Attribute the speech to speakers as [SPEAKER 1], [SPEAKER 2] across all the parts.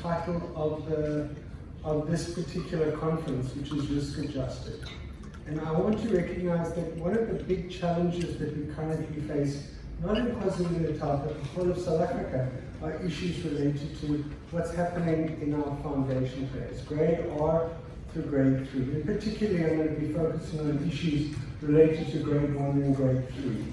[SPEAKER 1] Title of this particular conference, which is risk adjusted. And I want to recognize that one of the big challenges that we currently face, not in KwaZulu-Natal, but the whole of South Africa, are issues related to what's happening in our foundation phase, grade R through grade 3. And particularly I'm going to be focusing on issues related to grade 1 and grade 3.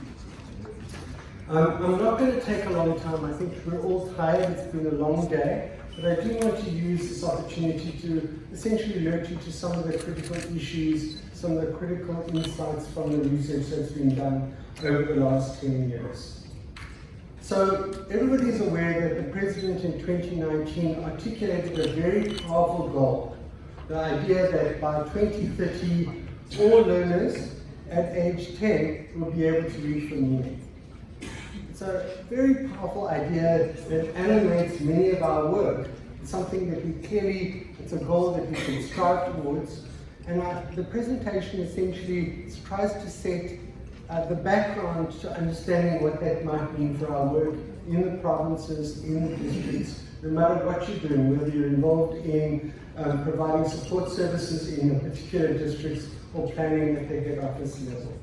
[SPEAKER 1] I'm not going to take a long time. I think we're all tired. It's been a long day. But I do want to use this opportunity to essentially alert you to some of the critical issues, some of the critical insights from the research that's been done over the last 10 years. So everybody is aware that the President in 2019 articulated a very powerful goal. The idea that by 2030, all learners at age 10 will be able to read for meaning. It's a very powerful idea that animates many of our work. It's something that it's a goal that we can strive towards. And the presentation essentially tries to set the background to understanding what that might mean for our work in the provinces, in the districts, no matter what you're doing, whether you're involved in providing support services in particular districts or planning at the head office level.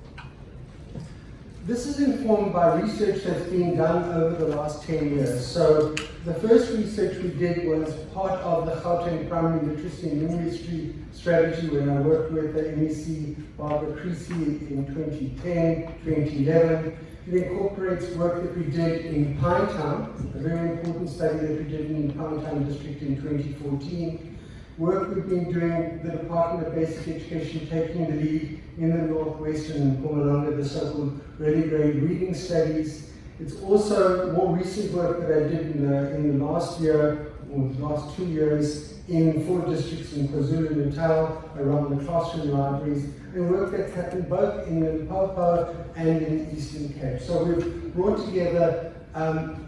[SPEAKER 1] This is informed by research that's been done over the last 10 years. So the first research we did was part of the Gauteng Primary Literacy and Numeracy Strategy when I worked with the MEC Barbara Creasy in 2010, 2011. It incorporates work that we did in Pinetown, a very important study that we did in Pinetown District in 2014. Work we've been doing, the Department of Basic Education taking the lead in the Northwestern and Mpumalanga, the so-called early grade reading studies. It's also more recent work that I did in the last year, or the last 2 years, in 4 districts in KwaZulu-Natal, around the classroom libraries, and work that's happened both in the Limpopo and in the Eastern Cape. So we've brought together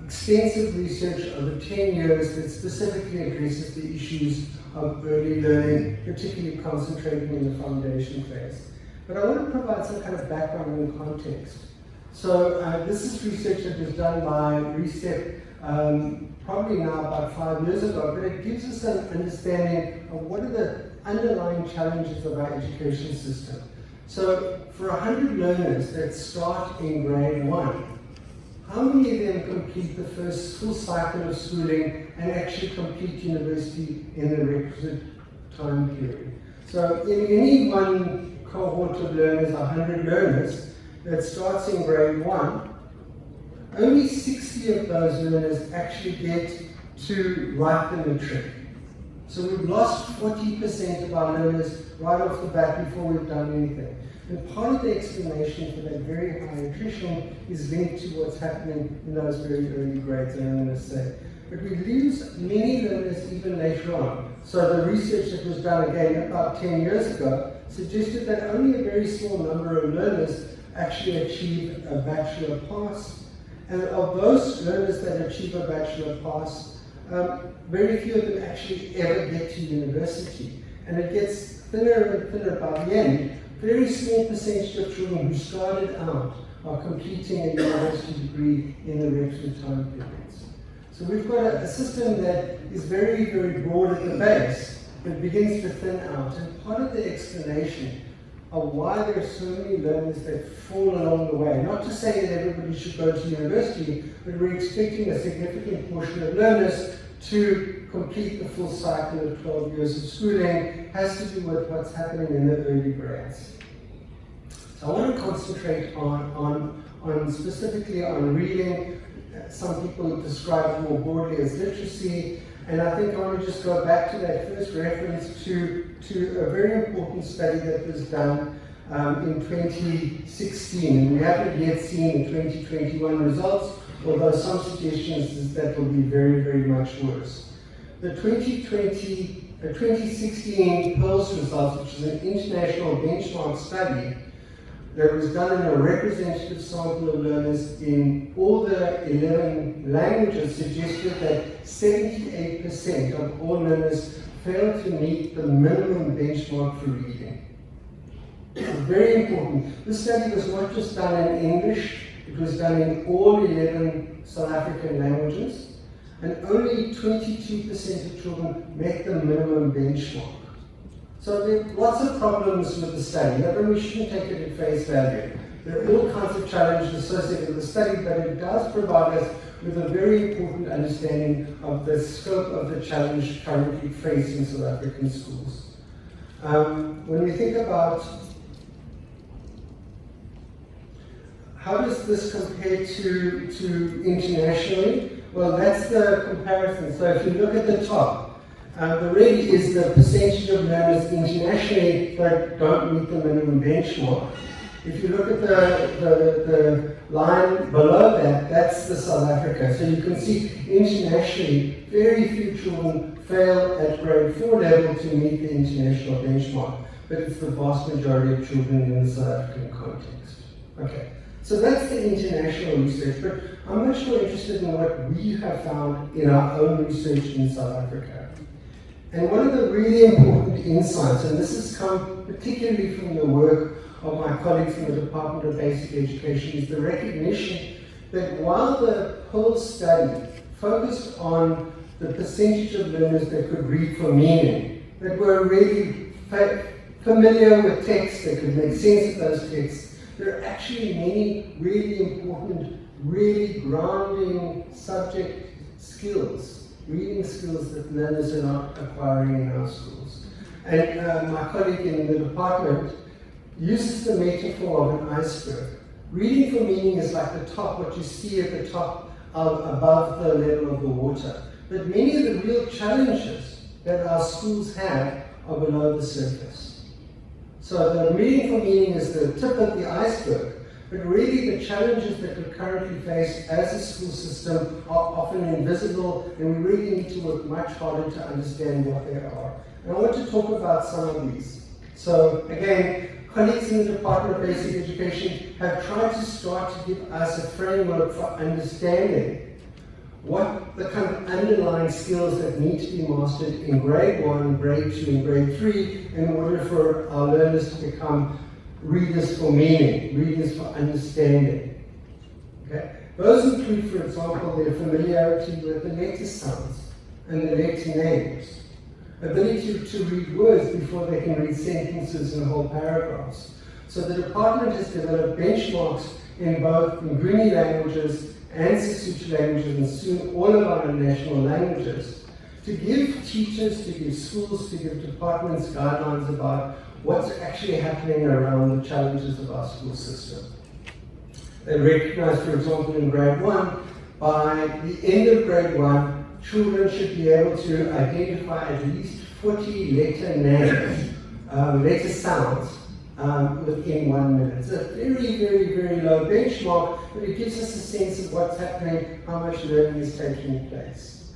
[SPEAKER 1] extensive research over 10 years that specifically addresses the issues of early learning, particularly concentrating in the foundation phase. But I want to provide some kind of background and context. So this is research that was done by RECEP probably now about 5 years ago, but it gives us an understanding of what are the underlying challenges of our education system. So for 100 learners that start in grade 1, how many of them complete the first full cycle of schooling and actually complete university in the requisite time period? So in any one cohort of learners, 100 learners, that starts in grade 1, only 60 of those learners actually get to write the matric. So we've lost 40% of our learners right off the bat before we've done anything. And part of the explanation for that very high attrition is linked to what's happening in those very early grades, and I'm going to say. But we lose many learners even later on. So the research that was done again about 10 years ago suggested that only a very small number of learners actually achieve a bachelor pass. And of those learners that achieve a bachelor pass, very few of them actually ever get to university. And it gets thinner and thinner by the end. Very small percentage of children who started out are completing a university degree in the requisite time periods. So we've got a system that is very, very broad at the base, but begins to thin out. And part of the explanation of why there are so many learners that fall along the way, not to say that everybody should go to university, but we're expecting a significant portion of learners to complete the full cycle of 12 years of schooling, has to do with what's happening in the early grades. So I want to concentrate on specifically on reading. Some people describe it more broadly as literacy, and I think I want to just go back to that first reference to a very important study that was done in 2016. And we haven't yet seen the 2021 results, although some suggestions is that will be very, very much worse. The 2016 PIRLS results, which is an international benchmark study that was done in a representative sample of learners in all the 11 languages, suggested that 78% of all learners failed to meet the minimum benchmark for reading. It's very important. This study was not just done in English, it was done in all 11 South African languages. and only 22% of children met the minimum benchmark. So there are lots of problems with the study, but we shouldn't take it at face value. There are all kinds of challenges associated with the study, but it does provide us with a very important understanding of the scope of the challenge currently facing South African schools. When we think about how does this compare to internationally, well, that's the comparison. So if you look at the top, the red is the percentage of learners internationally that don't meet the minimum benchmark. If you look at the line below that, that's the South Africa. So you can see internationally, very few children fail at grade 4 level to meet the international benchmark, but it's the vast majority of children in the South African context. Okay, so that's the international research, but I'm much more interested in what we have found in our own research in South Africa. And one of the really important insights, and this has come particularly from the work of my colleagues in the Department of Basic Education, is the recognition that while the PIRLS study focused on the percentage of learners that could read for meaning, that were really familiar with text, that could make sense of those texts, there are actually many really important, really grounding subject skills, reading skills that learners are not acquiring in our schools. And my colleague in the department uses the metaphor of an iceberg. Reading for meaning is like the top, what you see at the top above the level of the water. But many of the real challenges that our schools have are below the surface. So the reading for meaning is the tip of the iceberg, but really the challenges that we currently face as a school system are often invisible, and we really need to work much harder to understand what they are. And I want to talk about some of these. So again, colleagues in the Department of Basic Education have tried to start to give us a framework for understanding what the kind of underlying skills that need to be mastered in grade 1, grade 2, and grade 3 in order for our learners to become readers for meaning, readers for understanding. Okay? Those include, for example, their familiarity with the letter sounds and the letter names, ability to read words before they can read sentences and whole paragraphs. So the department has developed benchmarks in both Nguni languages and Sesotho languages, and soon all of our national languages, to give teachers, to give schools, to give departments guidelines about what's actually happening around the challenges of our school system. They recognize, for example, in grade 1, by the end of grade 1, children should be able to identify at least 40 letter names, letter sounds, within 1 minute. It's a very, very, very low benchmark, but it gives us a sense of what's happening, how much learning is taking place.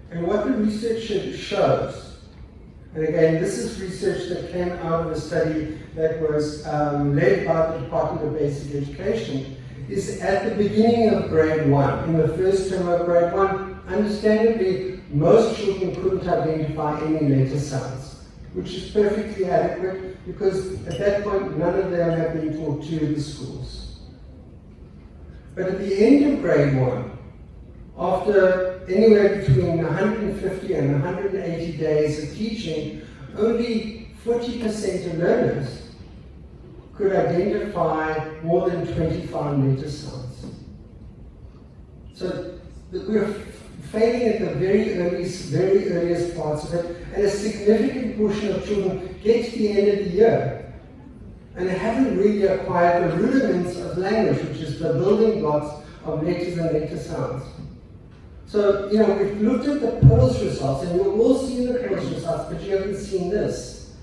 [SPEAKER 1] And what the research shows, and again, this is research that came out of a study that was led by the Department of Basic Education, is at the beginning of grade 1, in the first term of grade 1, understandably, most children couldn't identify any letter sounds, which is perfectly adequate because at that point, none of them have been taught to the schools. But at the end of grade 1, after anywhere between 150 and 180 days of teaching, only 40% of learners could identify more than 25 letter sounds. So we're failing at the very earliest parts of it, and a significant portion of children get to the end of the year and haven't really acquired the rudiments of language, which is the building blocks of letters and letter sounds. So, we've looked at the PIRLS results, and you've all seen the PIRLS results, but you haven't seen this.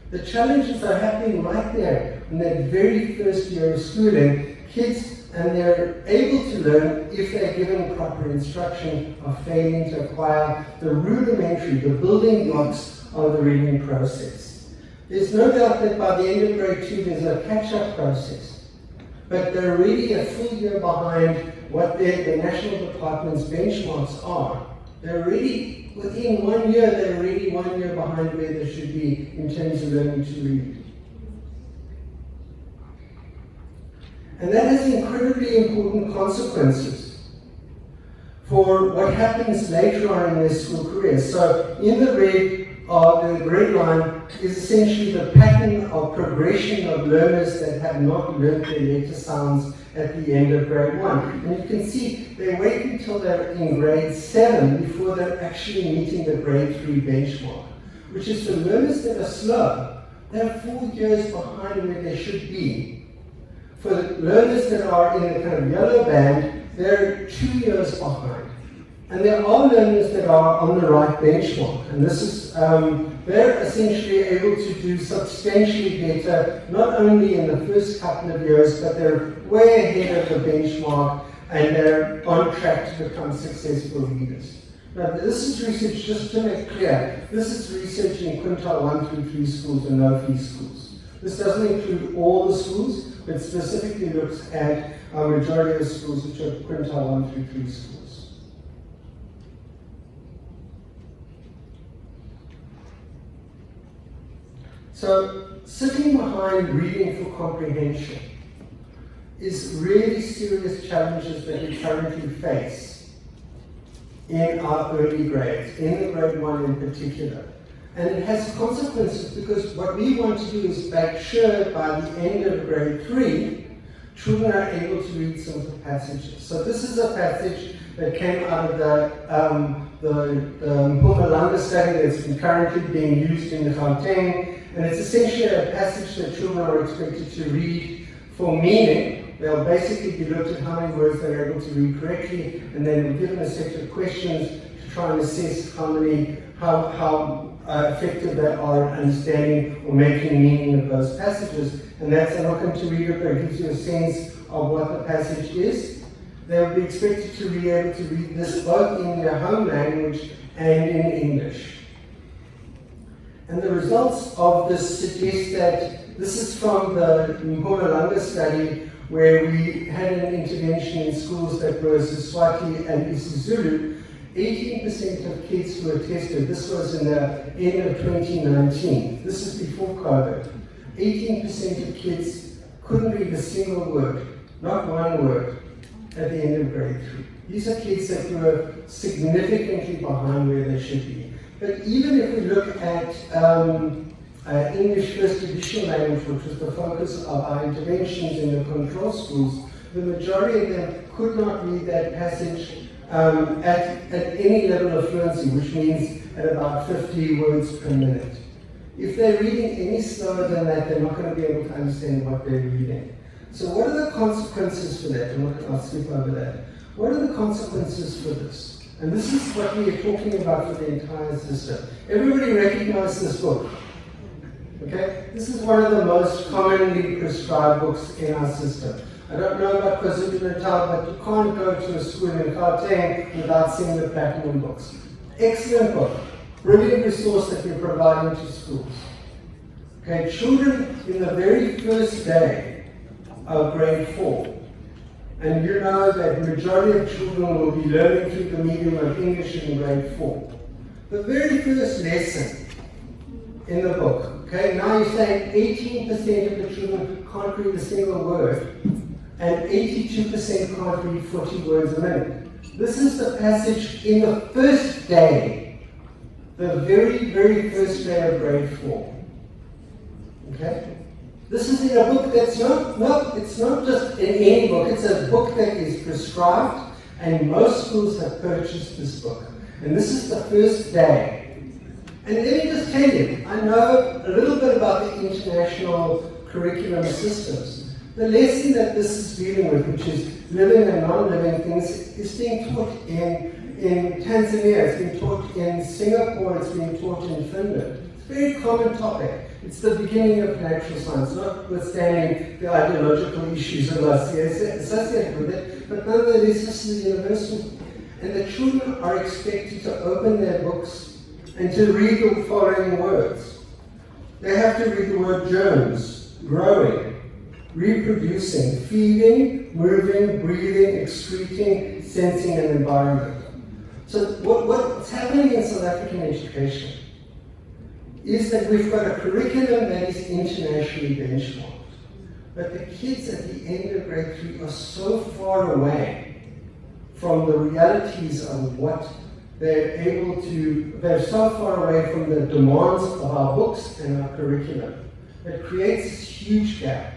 [SPEAKER 1] The challenges are happening right there in that very first year of schooling. Kids, and they're able to learn if they're given proper instruction, are failing to acquire the rudimentary, the building blocks of the reading process. There's no doubt that by the end of grade 2, there's a catch-up process. But they're really a full year behind what the national department's benchmarks are. They're really, within 1 year, they're really 1 year behind where they should be in terms of learning to read. And that has incredibly important consequences. for what happens later on in their school career. So in the red line is essentially the pattern of progression of learners that have not learned their letter sounds at the end of grade 1. And you can see they wait until they're in grade 7 before they're actually meeting the grade 3 benchmark, which is for learners that are slow, they're 4 years behind where they should be. For the learners that are in the kind of yellow band, they're 2 years behind. And there are learners that are on the right benchmark, and this is, they're essentially able to do substantially better, not only in the first couple of years, but they're way ahead of the benchmark, and they're on track to become successful readers. Now, this is research, just to make clear, this is research in Quintile 1 through 3 schools and no-fee schools. This doesn't include all the schools, but specifically looks at our majority of schools, which are Quintile 1 through 3 schools. So, sitting behind reading for comprehension is really serious challenges that we currently face in our early grades, in the grade 1 in particular. And it has consequences because what we want to do is make sure by the end of grade 3, children are able to read simple passages. So this is a passage that came out of the Mpumalanga study that's currently being used in the Gauteng. And it's essentially a passage that children are expected to read for meaning. They'll basically be looked at how many words they're able to read correctly, and then we're given a set of questions to try and assess how effective they are at understanding or making meaning of those passages. And that's, I'm not going to read it, but it gives you a sense of what the passage is. They will be expected to be able to read this both in their home language and in English. And the results of this suggest that this is from the Mpumalanga study, where we had an intervention in schools that were Siswati and isiZulu. 18% of kids who were tested, this was in the end of 2019, this is before COVID, 18% of kids couldn't read a single word, not one word, at the end of grade 3. These are kids that were significantly behind where they should be. But even if we look at English First Additional Language, which was the focus of our interventions in the control schools, the majority of them could not read that passage at any level of fluency, which means at about 50 words per minute. If they're reading any slower than that, they're not going to be able to understand what they're reading. So what are the consequences for that? I'll skip over that. What are the consequences for this? And this is what we are talking about for the entire system. Everybody recognizes this book. Okay? This is one of the most commonly prescribed books in our system. I don't know about KwaZulu-Natal, but you can't go to a school in Gauteng without seeing the platinum books. Excellent book. Brilliant resource that we're providing to schools. Okay, children in the very first day of grade 4, and you know that the majority of children will be learning through the medium of English in grade 4. The very first lesson in the book, okay, now you're saying 18% of the children can't read a single word, and 82% can't read 40 words a minute. This is the passage in the first day, the very, very first day of grade 4. Okay? This is in a book that's it's not just in any book, it's a book that is prescribed, and most schools have purchased this book. And this is the first day. And let me just tell you, I know a little bit about the international curriculum systems. The lesson that this is dealing with, which is living and non-living things, is being taught in Tanzania, it's being taught in Singapore, it's being taught in Finland. It's a very common topic. It's the beginning of natural science, notwithstanding the ideological issues associated with it, but nonetheless, this is universal. And the children are expected to open their books and to read the following words. They have to read the word germs, growing, reproducing, feeding, moving, breathing, excreting, sensing, and environment. So what's happening in South African education is that we've got a curriculum that is internationally benchmarked. But the kids at the end of grade 3 are so far away from the realities of what they're so far away from the demands of our books and our curriculum. It creates this huge gap.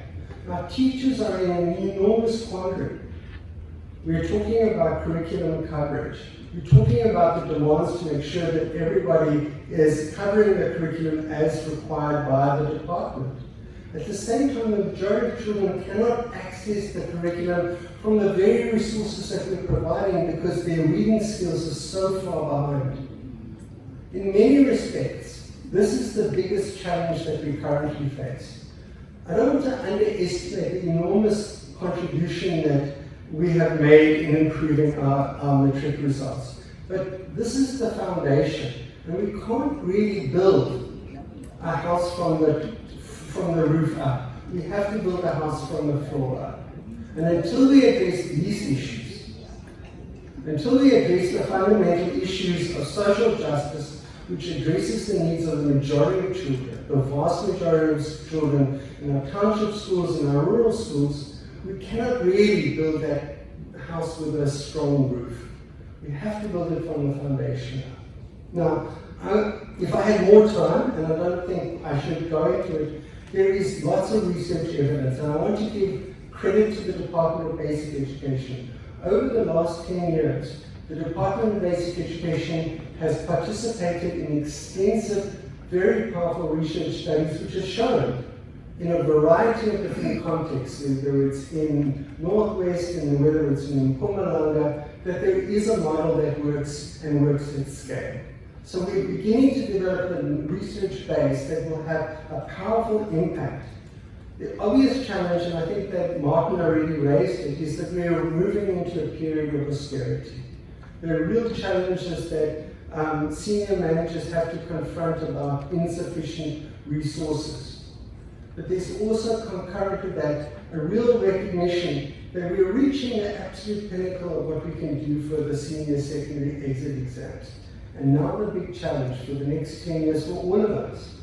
[SPEAKER 1] Our teachers are in an enormous quandary. We're talking about curriculum coverage. We're talking about the demands to make sure that everybody is covering the curriculum as required by the department. At the same time, the majority of children cannot access the curriculum from the very resources that we're providing because their reading skills are so far behind. In many respects, this is the biggest challenge that we currently face. I don't want to underestimate the enormous contribution that we have made in improving our matric results. But this is the foundation, and we can't really build a house from the roof up. We have to build a house from the floor up. And until we address these issues, until we address the fundamental issues of social justice, which addresses the needs of the majority of children, the vast majority of children in our township schools and our rural schools, we cannot really build that house with a strong roof. We have to build it from the foundation up. Now, if I had more time, and I don't think I should go into it, there is lots of research evidence, and I want to give credit to the Department of Basic Education. Over the last 10 years, the Department of Basic Education has participated in extensive, very powerful research studies which have shown in a variety of different contexts, whether it's in Northwest and whether it's in Mpumalanga, that there is a model that works and works at scale. So we're beginning to develop a research base that will have a powerful impact. The obvious challenge, and I think that Martin already raised it, is that we are moving into a period of austerity. There are real challenges that senior managers have to confront about insufficient resources. But there's also concurrent to that a real recognition that we're reaching the absolute pinnacle of what we can do for the senior secondary exit exams. And now the big challenge for the next 10 years for all of us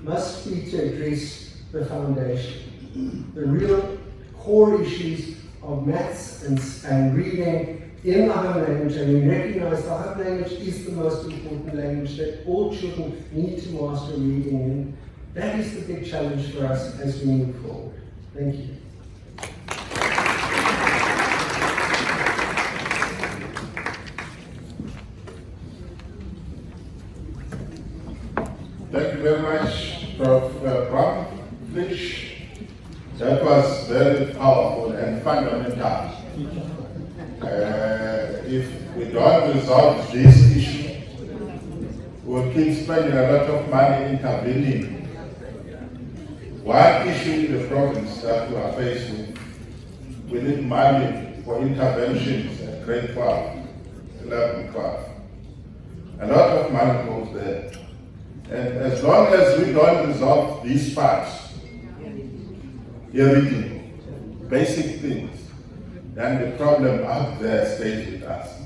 [SPEAKER 1] must be to address the foundation, the real core issues of maths and reading in the home language, and we recognize the home language is the most important language that all children need to master reading in. That is the big challenge for us as we move forward. Thank you.
[SPEAKER 2] Thank you very much, Prof. Brahm, Fleisch. That was very powerful and fundamental. If we don't resolve this issue, we'll keep spending a lot of money intervening. One issue in the province that we are faced with, we need money for interventions at grade 12, 11, 12. A lot of money goes there. And as long as we don't resolve these parts, reading, basic things, then the problem out there stays with us.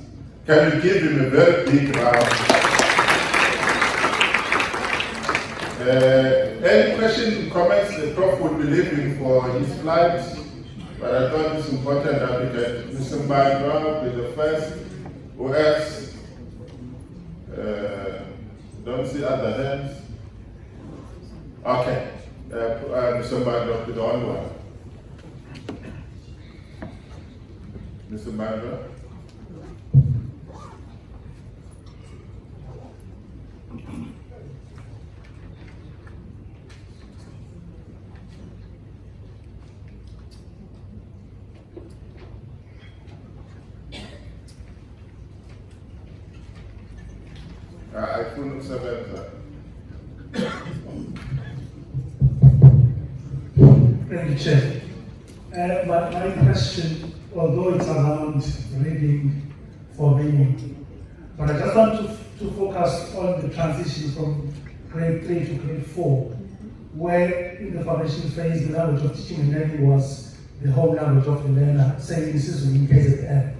[SPEAKER 2] Can we give him a very big round? Any question, comments? The Prof would be leaving for his flights, but I thought it's important that we get Mr. Mbandwa be the first. Who else? Don't see other hands. Okay, Mr. Mbandwa, be the only one. Mr. Mbandwa. iPhone 7.
[SPEAKER 3] Thank you, Chair. My question, although it's around reading for meaning, but I just want to focus on the transition from grade 3 to grade 4, where in the foundation phase, the language of teaching and learning was the home language of the learner, saying this is in KZN.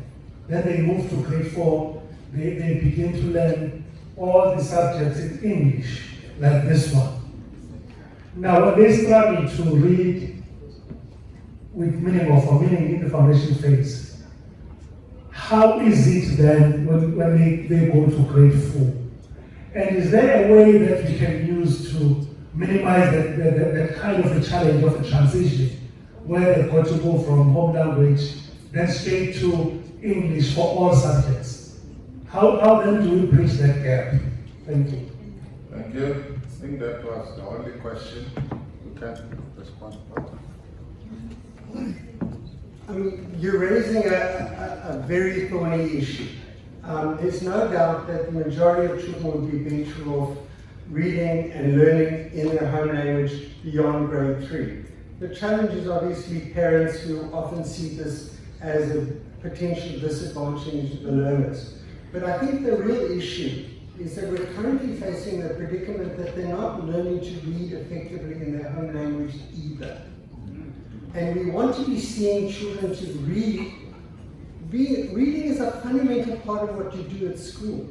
[SPEAKER 3] Then they move to grade 4, they begin to learn all the subjects in English, like this one. Now, when they struggle to read with meaning or for meaning in the foundation phase, how is it then when they go to grade 4? And is there a way that we can use to minimize that kind of a challenge of a transition, where they've got to go from home language then straight to English for all subjects? How then do we bridge that gap? Thank you.
[SPEAKER 2] Thank you. I think that was the only question we can respond to.
[SPEAKER 1] I mean, you're raising a very thorny issue. There's no doubt that the majority of children would be better off reading and learning in their home language beyond grade 3. The challenge is obviously parents who often see this as a potential disadvantage to the learners. But I think the real issue is that we're currently facing the predicament that they're not learning to read effectively in their home language either. And we want to be seeing children to read. Reading is a fundamental part of what you do at school.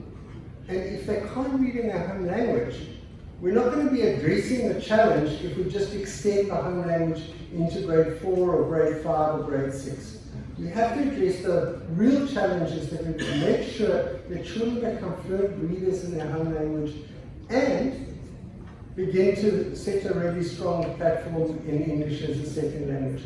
[SPEAKER 1] And if they can't read in their home language, we're not going to be addressing the challenge if we just extend the home language into grade 4 or grade 5 or grade 6. We have to address the real challenges that we can make sure that children become fluent readers in their home language and begin to set a really strong platform in English as a second language.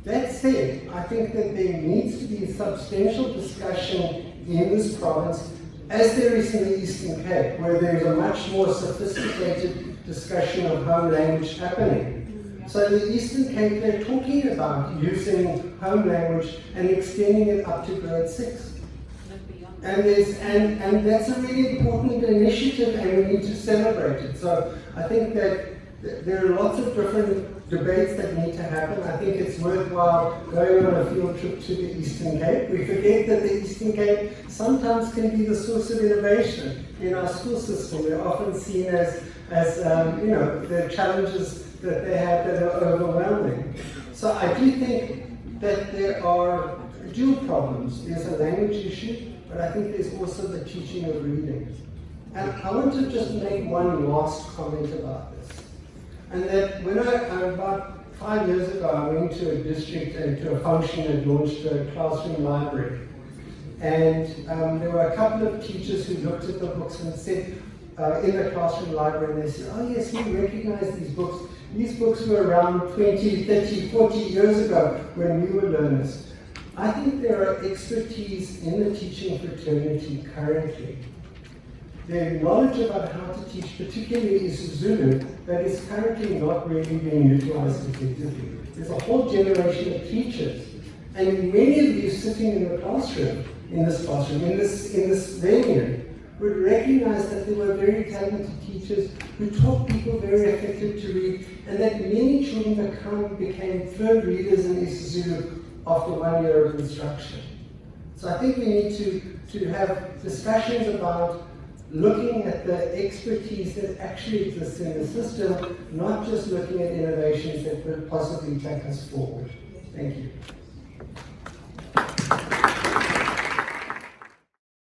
[SPEAKER 1] That said, I think that there needs to be substantial discussion in this province, as there is in the Eastern Cape, where there is a much more sophisticated discussion of home language happening. So in the Eastern Cape, they're talking about using home language and extending it up to grade 6. And that's a really important initiative, and we need to celebrate it. So I think that there are lots of different debates that need to happen. I think it's worthwhile going on a field trip to the Eastern Cape. We forget that the Eastern Cape sometimes can be the source of innovation in our school system. They're often seen as the challenges that they have that are overwhelming. So I do think that there are dual problems. There's a language issue, but I think there's also the teaching of reading. And I want to just make one last comment about this. And that when about 5 years ago, I went to a district and to a function that launched a classroom library. And there were a couple of teachers who looked at the books and said, in the classroom library, and they said, oh yes, we recognize these books. These books were around 20, 30, 40 years ago when we were learners. I think there are expertise in the teaching fraternity currently. Their knowledge about how to teach, particularly isiZulu, that is currently not really being utilized effectively. There's a whole generation of teachers, and many of you sitting in the classroom, in this venue, would recognize that there were very talented teachers who taught people very effectively to read, and that many children became fluent readers in isiZulu after 1 year of instruction. So I think we need to have discussions about looking at the expertise that actually exists in the system, not just looking at innovations that could possibly take us forward. Thank you.